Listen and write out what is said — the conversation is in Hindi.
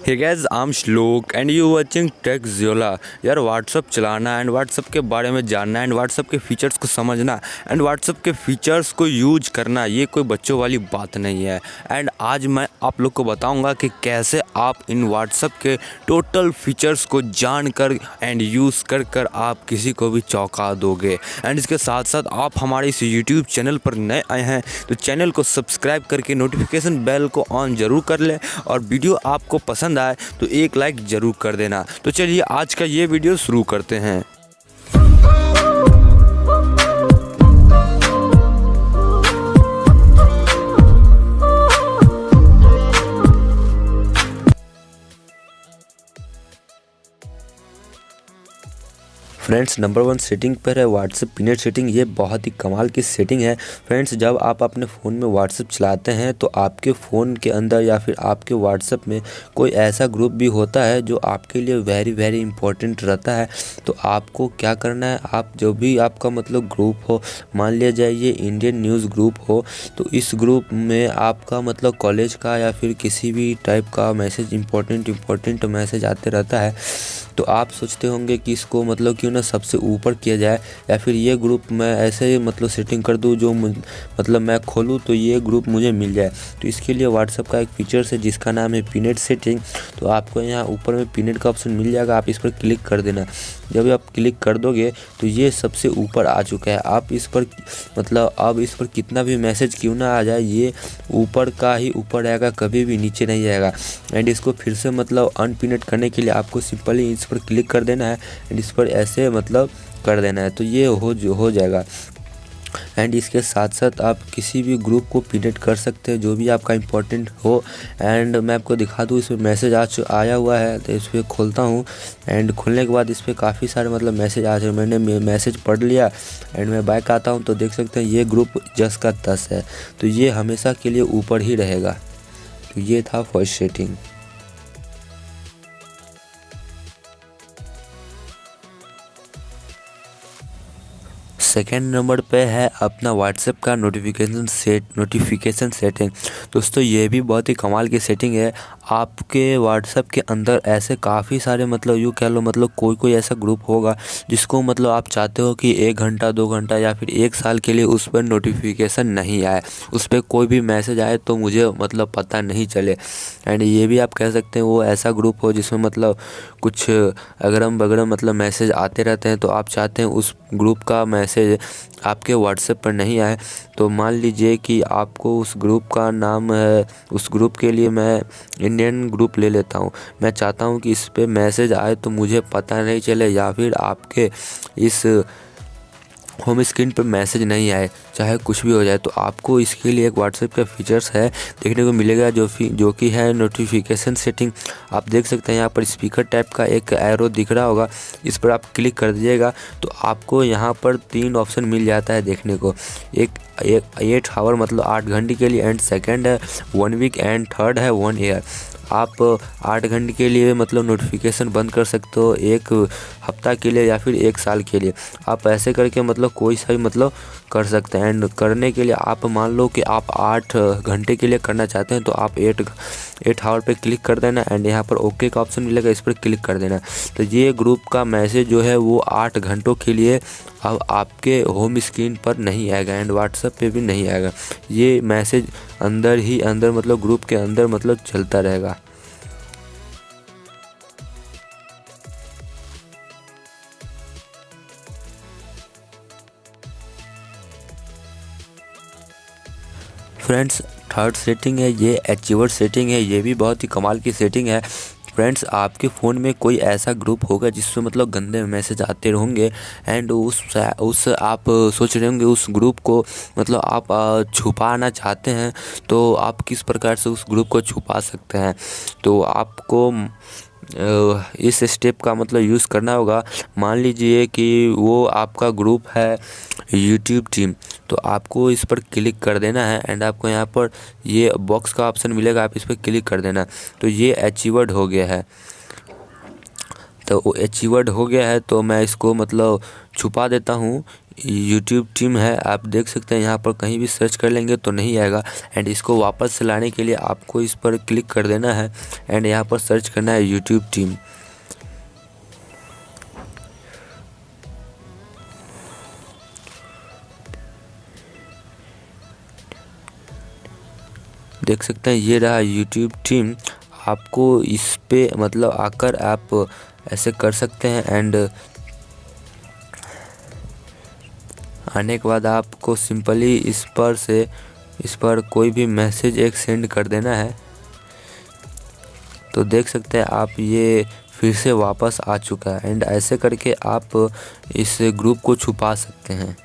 हे गाइस, आई एम श्लोक एंड यू वाचिंग टेकज़ोला। यार व्हाट्सअप चलाना एंड व्हाट्सअप के बारे में जानना एंड व्हाट्सअप के फीचर्स को समझना एंड व्हाट्सअप के फीचर्स को यूज करना ये कोई बच्चों वाली बात नहीं है। एंड आज मैं आप लोग को बताऊंगा कि कैसे आप इन व्हाट्सअप के टोटल फीचर्स को जानकर एंड यूज़ कर कर आप किसी को भी चौंका दोगे। एंड इसके साथ साथ आप हमारे इस यूट्यूब चैनल पर नए आए हैं तो चैनल को सब्सक्राइब करके नोटिफिकेशन बेल को ऑन ज़रूर कर लें और वीडियो आपको पसंद आए तो एक लाइक ज़रूर कर देना। तो चलिए आज का ये वीडियो शुरू करते हैं। फ्रेंड्स, नंबर 1 सेटिंग पर है व्हाट्सएप पिनेट सेटिंग। ये बहुत ही कमाल की सेटिंग है। फ्रेंड्स, जब आप अपने फ़ोन में व्हाट्सएप चलाते हैं तो आपके फ़ोन के अंदर या फिर आपके व्हाट्सएप में कोई ऐसा ग्रुप भी होता है जो आपके लिए वेरी इंपॉर्टेंट रहता है। तो आपको क्या करना है, आप जो भी आपका मतलब ग्रुप हो, मान लिया जाए ये इंडियन न्यूज़ ग्रुप हो, तो इस ग्रुप में आपका मतलब कॉलेज का या फिर किसी भी टाइप का मैसेज इम्पोर्टेंट मैसेज आते रहता है। तो आप सोचते होंगे कि इसको मतलब क्यों ना सबसे ऊपर किया जाए या फिर ये ग्रुप मैं ऐसे ही मतलब सेटिंग कर दूं जो मतलब मैं खोलूं तो ये ग्रुप मुझे मिल जाए। तो इसके लिए व्हाट्सएप का एक फीचर्स है जिसका नाम है पिनेट सेटिंग। तो आपको यहाँ ऊपर में पिनेट का ऑप्शन मिल जाएगा, आप इस पर क्लिक कर देना। जब आप क्लिक कर दोगे तो ये सबसे ऊपर आ चुका है। आप इस पर मतलब अब इस पर कितना भी मैसेज क्यों ना आ जाए ये ऊपर का ही ऊपर आएगा, कभी भी नीचे नहीं आएगा। एंड इसको फिर से मतलब अनपिनेट करने के लिए आपको सिंपली इस पर क्लिक कर देना है एंड इस पर ऐसे मतलब कर देना है तो ये हो जाएगा। एंड इसके साथ साथ आप किसी भी ग्रुप को पिनेट कर सकते हैं जो भी आपका इम्पोर्टेंट हो। एंड मैं आपको दिखा दूँ, इसमें मैसेज आया हुआ है तो इस पर खोलता हूँ। एंड खोलने के बाद इस पर काफ़ी सारे मतलब मैसेज आ चुके। मैंने मैसेज पढ़ लिया एंड मैं बैक आता हूँ तो देख सकते हैं ये ग्रुप 10 का 10 है। तो ये हमेशा के लिए ऊपर ही रहेगा। तो ये था फर्स्ट सेटिंग। सेकेंड नंबर पे है अपना व्हाट्सएप का नोटिफिकेशन सेटिंग। दोस्तों, ये भी बहुत ही कमाल की सेटिंग है। आपके व्हाट्सएप के अंदर ऐसे काफ़ी सारे मतलब यूँ कह लो मतलब कोई ऐसा ग्रुप होगा जिसको मतलब आप चाहते हो कि 1 घंटा 2 घंटा या फिर 1 साल के लिए उस पर नोटिफिकेशन नहीं आए, उस पर कोई भी मैसेज आए तो मुझे मतलब पता नहीं चले। एंड ये भी आप कह सकते हैं वो ऐसा ग्रुप हो जिसमें मतलब कुछ अगरम बगरम मतलब मैसेज आते रहते हैं तो आप चाहते हैं उस ग्रुप का मैसेज आपके व्हाट्सएप पर नहीं आए। तो मान लीजिए कि आपको उस ग्रुप का नाम है, उस ग्रुप के लिए मैं इंडियन ग्रुप ले लेता हूँ। मैं चाहता हूँ कि इस पे मैसेज आए तो मुझे पता नहीं चले या फिर आपके इस होम स्क्रीन पर मैसेज नहीं आए, चाहे कुछ भी हो जाए। तो आपको इसके लिए एक व्हाट्सएप का फीचर्स है देखने को मिलेगा जो कि है नोटिफिकेशन सेटिंग। आप देख सकते हैं यहाँ पर स्पीकर टाइप का एक एरो दिख रहा होगा, इस पर आप क्लिक कर दीजिएगा तो आपको यहाँ पर 3 ऑप्शन मिल जाता है देखने को। एक 8 आवर मतलब 8 घंटे के लिए, एंड सेकेंड है 1 वीक, एंड थर्ड है 1 ईयर। आप 8 घंटे के लिए मतलब नोटिफिकेशन बंद कर सकते हो, 1 हफ्ता के लिए या फिर 1 साल के लिए। आप ऐसे करके मतलब कोई सा भी मतलब कर सकते हैं। एंड करने के लिए आप मान लो कि आप 8 घंटे के लिए करना चाहते हैं तो आप 8 आवर पे क्लिक कर देना एंड यहाँ पर ओके का ऑप्शन मिलेगा, इस पर क्लिक कर देना। तो ये ग्रुप का मैसेज जो है वो 8 घंटों के लिए अब आपके होम स्क्रीन पर नहीं आएगा एंड व्हाट्सएप पे भी नहीं आएगा। ये मैसेज अंदर ही अंदर मतलब ग्रुप के अंदर मतलब चलता रहेगा। फ्रेंड्स, थर्ड सेटिंग है ये अचीवर सेटिंग है। ये भी बहुत ही कमाल की सेटिंग है। फ्रेंड्स, आपके फ़ोन में कोई ऐसा ग्रुप होगा जिसमें मतलब गंदे मैसेज आते होंगे एंड उस आप सोच रहे होंगे उस ग्रुप को मतलब आप छुपाना चाहते हैं तो आप किस प्रकार से उस ग्रुप को छुपा सकते हैं। तो आपको इस स्टेप का मतलब यूज़ करना होगा। मान लीजिए कि वो आपका ग्रुप है यूट्यूब टीम, तो आपको इस पर क्लिक कर देना है एंड आपको यहाँ पर ये बॉक्स का ऑप्शन मिलेगा, आप इस पर क्लिक कर देना। तो ये अचीवर्ड हो गया है। तो वो अचीवर्ड हो गया है तो मैं इसको मतलब छुपा देता हूँ। यूट्यूब टीम है, आप देख सकते हैं यहाँ पर कहीं भी सर्च कर लेंगे तो नहीं आएगा। एंड इसको वापस से लाने के लिए आपको इस पर क्लिक कर देना है एंड यहाँ पर सर्च करना है यूट्यूब टीम। देख सकते हैं ये रहा यूट्यूब टीम। आपको इस पे मतलब आकर आप ऐसे कर सकते हैं एंड आने के बाद आपको सिंपली इस पर कोई भी मैसेज एक सेंड कर देना है। तो देख सकते हैं आप ये फिर से वापस आ चुका है एंड ऐसे करके आप इस ग्रुप को छुपा सकते हैं।